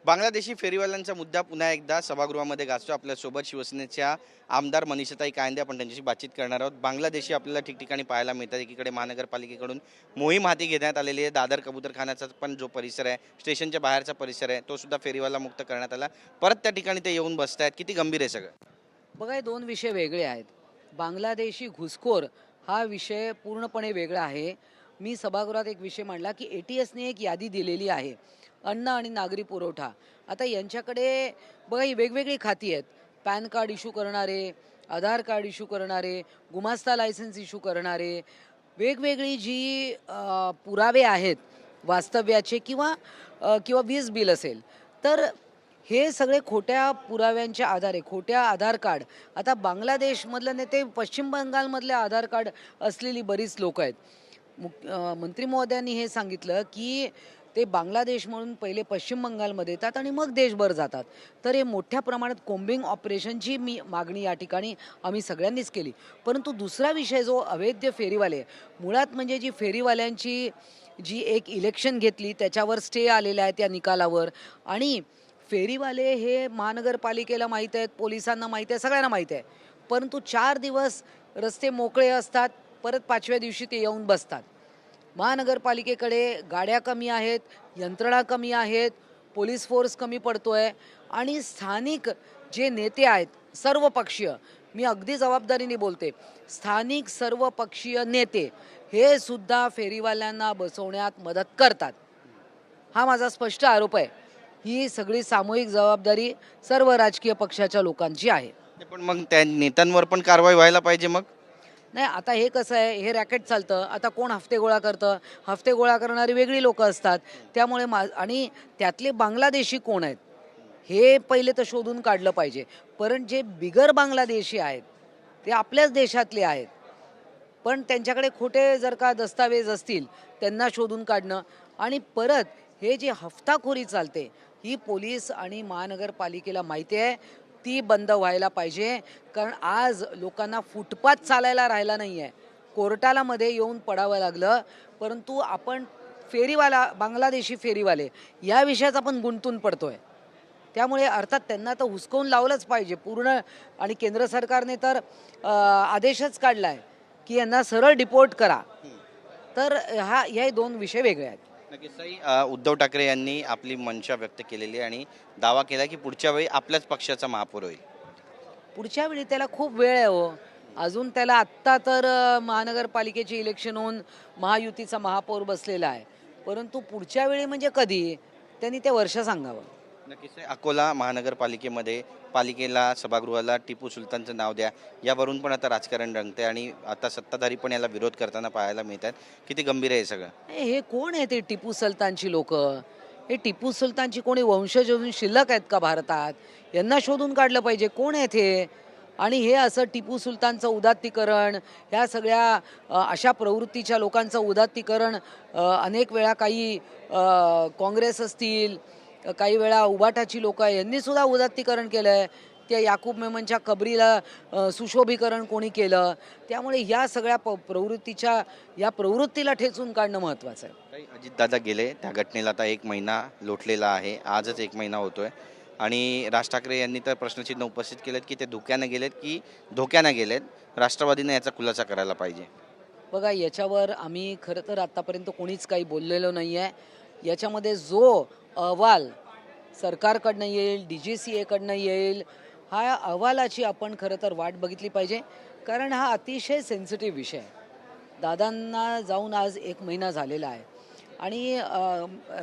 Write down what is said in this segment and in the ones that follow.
बांगलादेशी फेरीवाल्यांचा मुद्दा पुन्हा एकदा सभागृहामध्ये गाजतो। आपल्यासोबत शिवसेनेच्या आमदार मनीषाताई कायंदे आपण त्यांच्याशी बातचीत करणार आहोत। बांगलादेशी आपल्याला ठिकठिकाणी पाहायला मिळतात। एकीकडे महानगरपालिकेकडून मोहीम हाती घेण्यात आलेली आहे। दादर कबूतरखान्याचा पण जो परिसर आहे, स्टेशनच्या बाहेरचा परिसर आहे, तो सुद्धा फेरीवाला मुक्त करण्यात आला। परत त्या ठिकाणी ते येऊन बसतायत। किती गंभीर आहे सगळं? बघा, हे दोन विषय वेगळे आहेत। बांगलादेशी घुसखोर हा विषय पूर्णपणे वेगळा आहे। मी सभागृहात एक विषय मांडला की ATSने एक यादी दिलेली आहे, अन्न आणि नागरी पुरवठा। आता यांच्याकडे बघा, ही वेगवेगळी खाती आहेत। पॅन कार्ड इश्यू करणारे, आधार कार्ड इश्यू करणारे, गुमास्ता लायसन्स इश्यू करणारे, वेगवेगळी जी पुरावे आहेत वास्तव्याचे किंवा वीज बिल असेल, तर हे सगळे खोट्या पुराव्यांच्या आधारे, खोट्या आधार कार्ड। आता बांगलादेशमधले नेते, पश्चिम बंगालमधले आधार कार्ड असलेली बरीच लोक आहेत। मंत्री महोदयांनी हे सांगितलं की ते बांगलादेश म्हणून पहिले पश्चिम बंगालमध्ये येतात आणि मग देशभर जातात। तर हे मोठ्या प्रमाणात कोम्बिंग ऑपरेशनची मागणी या ठिकाणी आम्ही सगळ्यांनीच केली। परंतु दुसरा विषय जो अवैध फेरीवाले, मुळात म्हणजे जी फेरीवाल्यांची जी एक इलेक्शन घेतली त्याच्यावर स्टे आलेला आहे त्या निकालावर, आणि फेरीवाले हे महानगरपालिकेला माहीत आहेत, पोलिसांना माहीत आहे, सगळ्यांना माहीत आहे। परंतु 4 दिवस रस्ते मोकळे असतात, परत 5व्या दिवशी ते येऊन बसतात। महानगरपालिकेकडे गाड्या कमी आहेत, यंत्रणा कमी आहेत, पोलीस फोर्स कमी पडतोय, आणि स्थानिक जे नेते आहेत सर्व पक्षीय, मी अगदी जबाबदारीने बोलते, स्थानिक सर्व पक्षीय नेते हे सुद्धा फेरीवाल्यांना बसवण्यात मदत करतात। हा माझा स्पष्ट आरोप आहे। ही सगळी सामूहिक जबाबदारी सर्व राजकीय पक्षाच्या लोकांची आहे। पण मग त्या नेत्यांवर पण कारवाई व्हायला पाहिजे। मग नाही, आता हे कसं आहे, हे रॅकेट चालतं। आता कोण हफ्ते गोळा करतं? हफ्ते गोळा करणारी वेगळी लोकं असतात। त्यामुळे आणि त्यातले बांगलादेशी कोण आहेत हे पहिले तर शोधून काढलं पाहिजे। पण जे बिगर बांगलादेशी आहेत ते आपल्याच देशातले आहेत, पण त्यांच्याकडे खोटे जर का दस्तावेज असतील त्यांना शोधून काढणं, आणि परत हे जे हफ्ताखोरी चालते ही पोलीस आणि महानगरपालिकेला माहिती आहे, ती बंद व्हायला पाहिजे। कारण आज लोकांना फुटपाथ चालायला राहिला नाही आहे, कोर्टाला मध्ये येऊन पडावं लागलं। परंतु आपण बांगलादेशी फेरीवाले या विषयात आपण गुंतून पडतोय। त्यामुळे अर्थात त्यांना तर हुसकवून लावलंच पाहिजे पूर्ण, आणि केंद्र सरकारने तर आदेशच काढला आहे की यांना सरळ डिपोर्ट करा। तर हे दोन विषय वेगळे आहेत। नक्कीच ताई, उद्धव ठाकरे यांनी आपली मनशा व्यक्त केलेली आणि दावा केला की पुढच्या वेळी आपल्याच पक्षाचा महापौर होईल। पुढच्या वेळी त्याला खूप वेळ आहे हो, अजून त्याला आत्ता तर महानगरपालिकेचे इलेक्शन होऊन महायुतीचा महापौर बसलेला आहे। परंतु पुढच्या वेळी म्हणजे कधी, त्यांनी ते वर्ष सांगावं। नक्कीच अकोला महानगरपालिकेमध्ये पालिकेला, सभागृहाला टिपू सुलतानचं नाव द्या यावरून पण आता राजकारण रंगते, आणि आता सत्ताधारी पण याला विरोध करताना पाहायला मिळतात। किती गंभीर आहे हे सगळं? हे कोण आहे ते टिपू सुलतानची लोक? हे टिपू सुलतानची कोणी वंशज अजून शिल्लक आहेत का भारतात? यांना शोधून काढलं पाहिजे कोण आहेत हे। आणि हे असं टिपू सुलतानचं उदात्तीकरण, ह्या सगळ्या अशा प्रवृत्तीच्या लोकांचं उदात्तीकरण अनेक वेळा काही काँग्रेस असतील, काही वेळा उबाटाची लोक यांनी सुद्धा उदात्तीकरण केलं आहे। त्या याकूब मेमनच्या कबरीला सुशोभीकरण कोणी केलं? त्यामुळे ह्या सगळ्या या प्रवृत्तीला ठेचून काढणं महत्त्वाचं आहे। अजितदादा गेले, त्या घटनेला आता 1 महिना लोटलेला आहे, आजच 1 महिना होतोय, आणि राज ठाकरे यांनी तर प्रश्नचिन्ह उपस्थित केलेत की ते धोक्यानं गेलेत की धोक्यानं गेलेत। राष्ट्रवादीने याचा खुलासा करायला पाहिजे। बघा, याच्यावर आम्ही खरं तर आत्तापर्यंत कोणीच काही बोललेलो नाही आहे। याच्यामध्ये जो अहवाल सरकारकडनं येईल, DGCA कडनं येईल, हा अहवालाची आपण खरं तर वाट बघितली पाहिजे। कारण हा अतिशय सेन्सिटिव्ह विषय आहे। दादांना जाऊन आज 1 महिना झालेला आहे, आणि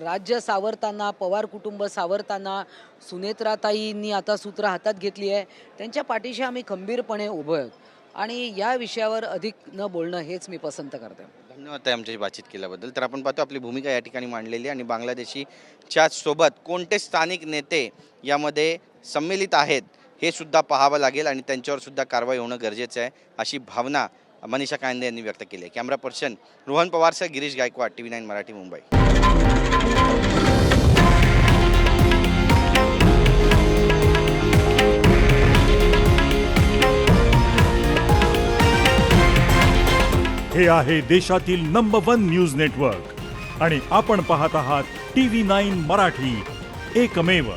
राज्य सावरताना, पवार कुटुंब सावरताना सुनेत्राताईंनी आता सूत्र हातात घेतली आहे। त्यांच्या पाठीशी आम्ही खंबीरपणे उभे आहोत, आणि या विषयावर अधिक न बोलणं हेच मी पसंत करते। धन्यवाद ताई आमच्याशी बातचीत केल्याबद्दल। तर आपण पाहतो आपली भूमिका या ठिकाणी मांडलेली, आणि बांगलादेशीच्या सोबत कोणते स्थानिक नेते यामध्ये सम्मिलित आहेत हे सुद्धा पाहावं लागेल, आणि त्यांच्यावर सुद्धा कारवाई होणं गरजेचं आहे, अशी भावना मनीषा कायंदे यांनी व्यक्त केली आहे। कॅमेरा पर्सन रोहन पवारसह गिरीश गायकवाड, TV9 मराठी, मुंबई। हे आहे देशातील नंबर 1 न्यूज नेटवर्क, आणि आपण पाहत आहात TV9 मराठी, एकमेव